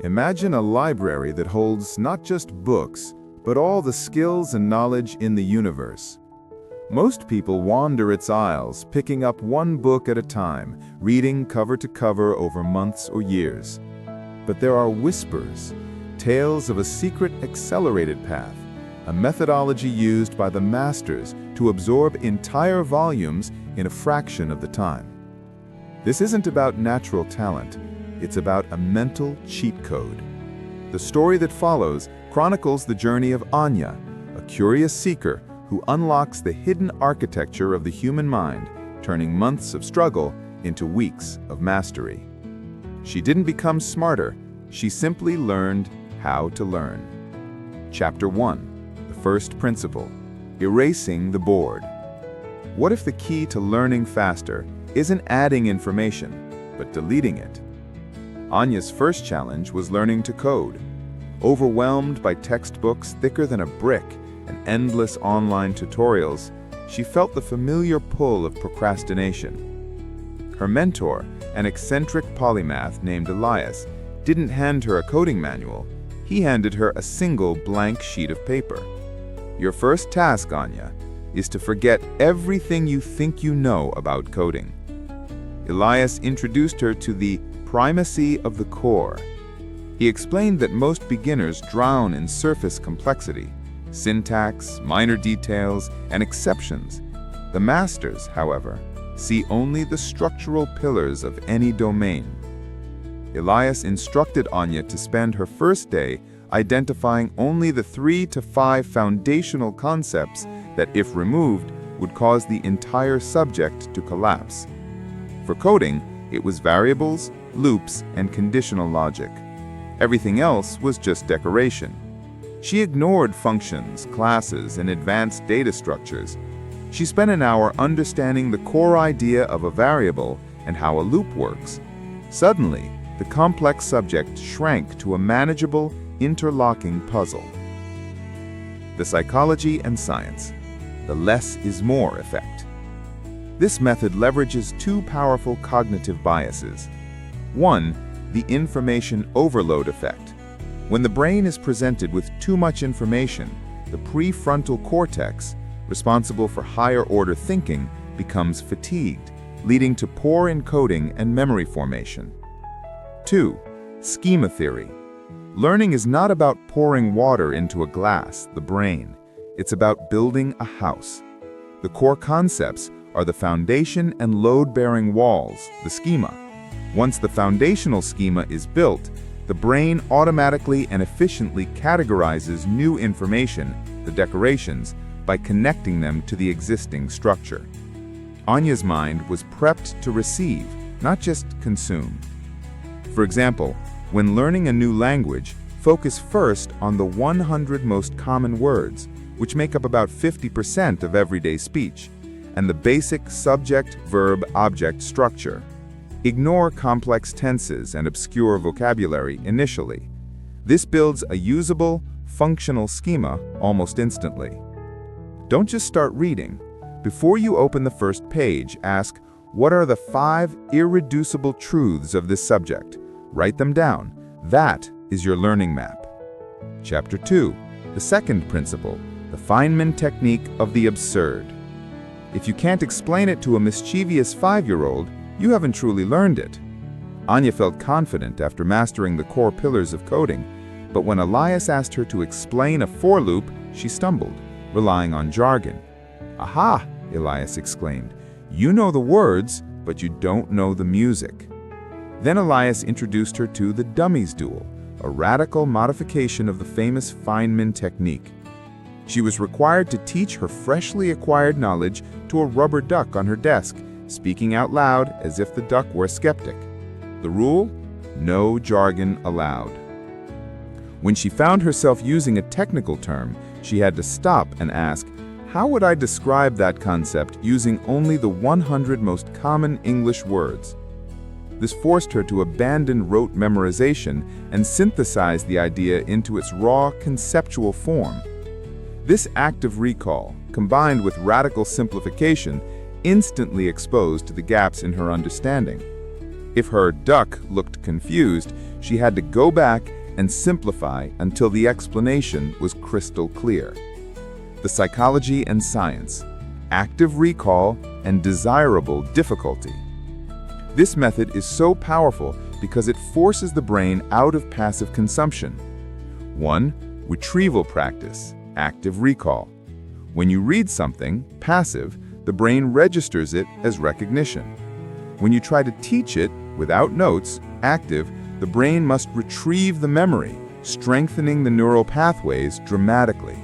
Imagine a library that holds not just books, but all the skills and knowledge in the universe. Most people wander its aisles, picking up one book at a time, reading cover to cover over months or years. But there are whispers, tales of a secret accelerated path, a methodology used by the masters to absorb entire volumes in a fraction of the time. This isn't about natural talent, it's about a mental cheat code. The story that follows chronicles the journey of Anya, a curious seeker who unlocks the hidden architecture of the human mind, turning months of struggle into weeks of mastery. She didn't become smarter, she simply learned how to learn. Chapter 1. The first principle: erasing the board. What if the key to learning faster isn't adding information, but deleting it? Anya's first challenge was learning to code. Overwhelmed by textbooks thicker than a brick and endless online tutorials, she felt the familiar pull of procrastination. Her mentor, an eccentric polymath named Elias, didn't hand her a coding manual. He handed her a single blank sheet of paper. Your first task, Anya, is to forget everything you think you know about coding. Elias introduced her to the primacy of the core. He explained that most beginners drown in surface complexity, syntax, minor details, and exceptions. The masters, however, see only the structural pillars of any domain. Elias instructed Anya to spend her first day identifying only the 3 to 5 foundational concepts that, if removed, would cause the entire subject to collapse. For coding, it was variables, loops, and conditional logic. Everything else was just decoration. She ignored functions, classes, and advanced data structures. She spent an hour understanding the core idea of a variable and how a loop works. Suddenly, the complex subject shrank to a manageable, interlocking puzzle. The psychology and science. The less is more effect. This method leverages 2 powerful cognitive biases. 1, the information overload effect. When the brain is presented with too much information, the prefrontal cortex, responsible for higher-order thinking, becomes fatigued, leading to poor encoding and memory formation. 2, schema theory. Learning is not about pouring water into a glass, the brain. It's about building a house. The core concepts are the foundation and load-bearing walls, the schema. Once the foundational schema is built, the brain automatically and efficiently categorizes new information, the decorations, by connecting them to the existing structure. Anya's mind was prepped to receive, not just consume. For example, when learning a new language, focus first on the 100 most common words, which make up about 50% of everyday speech, and the basic subject-verb-object structure. Ignore complex tenses and obscure vocabulary initially. This builds a usable, functional schema almost instantly. Don't just start reading. Before you open the first page, ask, what are the 5 irreducible truths of this subject? Write them down. That is your learning map. Chapter 2. The second principle, the Feynman technique of the absurd. If you can't explain it to a mischievous 5-year-old, you haven't truly learned it. Anya felt confident after mastering the core pillars of coding, but when Elias asked her to explain a for loop, she stumbled, relying on jargon. "Aha!" Elias exclaimed. "You know the words, but you don't know the music." Then Elias introduced her to the dummies duel, a radical modification of the famous Feynman technique. She was required to teach her freshly acquired knowledge to a rubber duck on her desk, speaking out loud as if the duck were a skeptic. The rule? No jargon allowed. When she found herself using a technical term, she had to stop and ask, how would I describe that concept using only the 100 most common English words? This forced her to abandon rote memorization and synthesize the idea into its raw conceptual form. This act of recall, combined with radical simplification, instantly exposed the gaps in her understanding. If her duck looked confused, She had to go back and simplify until the explanation was crystal clear. The psychology and science, active recall, and desirable difficulty. This method is so powerful because it forces the brain out of passive consumption. 1. Retrieval practice, active recall. When you read something, passive, the brain registers it as recognition. When you try to teach it, without notes, active, the brain must retrieve the memory, strengthening the neural pathways dramatically.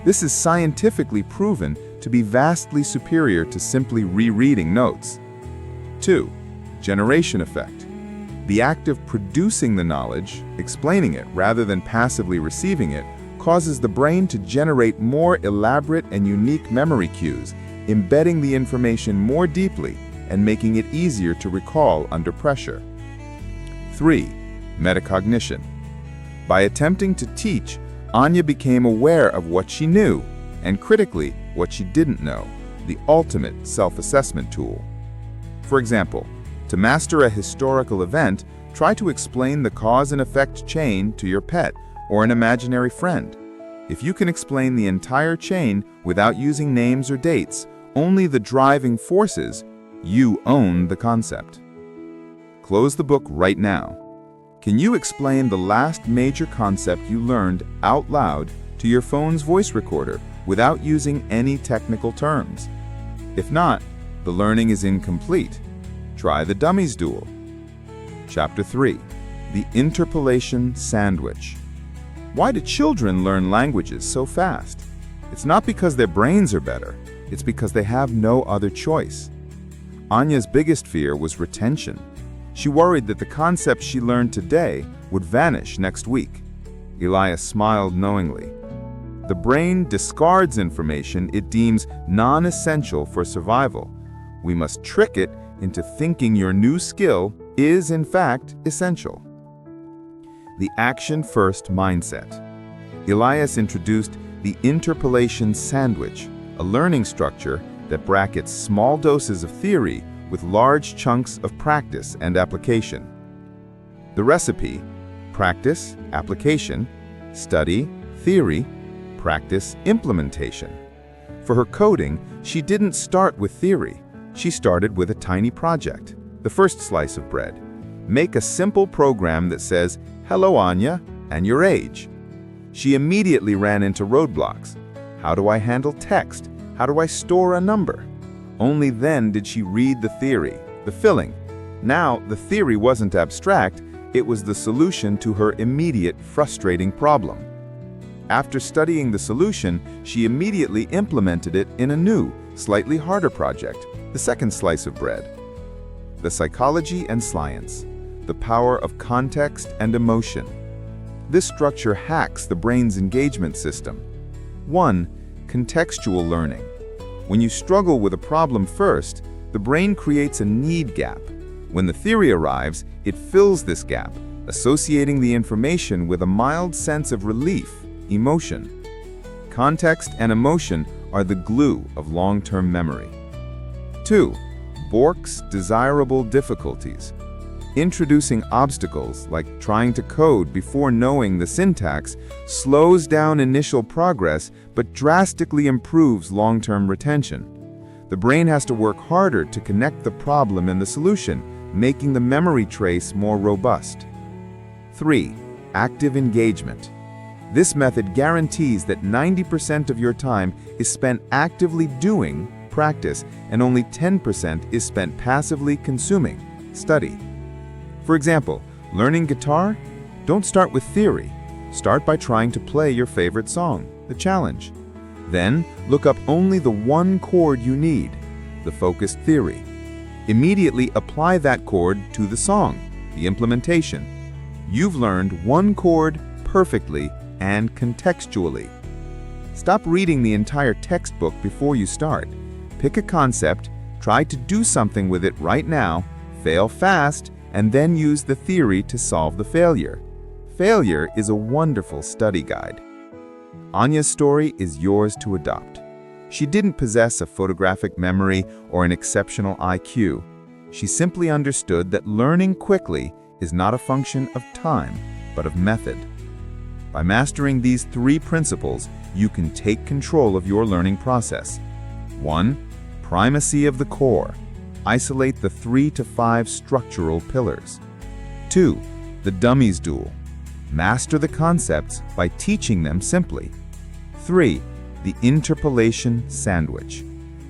This is scientifically proven to be vastly superior to simply rereading notes. 2. Generation effect. The act of producing the knowledge, explaining it rather than passively receiving it, causes the brain to generate more elaborate and unique memory cues, embedding the information more deeply and making it easier to recall under pressure. 3. Metacognition. By attempting to teach, Anya became aware of what she knew, and critically, what she didn't know, the ultimate self-assessment tool. For example, to master a historical event, try to explain the cause and effect chain to your pet or an imaginary friend. If you can explain the entire chain without using names or dates, only the driving forces, you own the concept. Close the book right now. Can you explain the last major concept you learned out loud to your phone's voice recorder without using any technical terms? If not, the learning is incomplete. Try the dummies duel. Chapter 3. The interpolation sandwich. Why do children learn languages so fast? It's not because their brains are better, it's because they have no other choice. Anya's biggest fear was retention. She worried that the concept she learned today would vanish next week. Elias smiled knowingly. The brain discards information it deems non-essential for survival. We must trick it into thinking your new skill is, in fact, essential. The action-first mindset. Elias introduced the interpolation sandwich, a learning structure that brackets small doses of theory with large chunks of practice and application. The recipe: practice, application, study, theory, practice, implementation. For her coding, she didn't start with theory. She started with a tiny project, the first slice of bread. Make a simple program that says, "Hello, Anya," and your age. She immediately ran into roadblocks. How do I handle text? How do I store a number? Only then did she read the theory, the filling. Now, the theory wasn't abstract, it was the solution to her immediate, frustrating problem. After studying the solution, she immediately implemented it in a new, slightly harder project, the second slice of bread. The psychology and science, the power of context and emotion. This structure hacks the brain's engagement system. 1. Contextual learning. When you struggle with a problem first, the brain creates a need gap. When the theory arrives, it fills this gap, associating the information with a mild sense of relief, emotion. Context and emotion are the glue of long-term memory. 2. Bork's desirable difficulties. Introducing obstacles, like trying to code before knowing the syntax, slows down initial progress but drastically improves long-term retention. The brain has to work harder to connect the problem and the solution, making the memory trace more robust. 3. Active engagement. This method guarantees that 90% of your time is spent actively doing practice and only 10% is spent passively consuming study. For example, learning guitar? Don't start with theory. Start by trying to play your favorite song, the challenge. Then, look up only the one chord you need, the focused theory. Immediately apply that chord to the song, the implementation. You've learned one chord perfectly and contextually. Stop reading the entire textbook before you start. Pick a concept, try to do something with it right now, fail fast, and then use the theory to solve the failure. Failure is a wonderful study guide. Anya's story is yours to adopt. She didn't possess a photographic memory or an exceptional IQ. She simply understood that learning quickly is not a function of time, but of method. By mastering these 3 principles, you can take control of your learning process. 1. Primacy of the core. Isolate the 3 to 5 structural pillars. 2. The dummies duel. Master the concepts by teaching them simply. 3. The interpolation sandwich.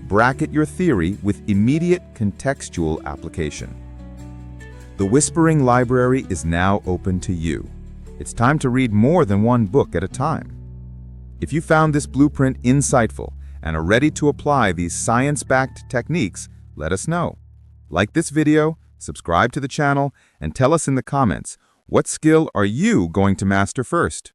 Bracket your theory with immediate contextual application. The Whispering Library is now open to you. It's time to read more than one book at a time. If you found this blueprint insightful and are ready to apply these science-backed techniques, let us know. Like this video, subscribe to the channel, and tell us in the comments, what skill are you going to master first?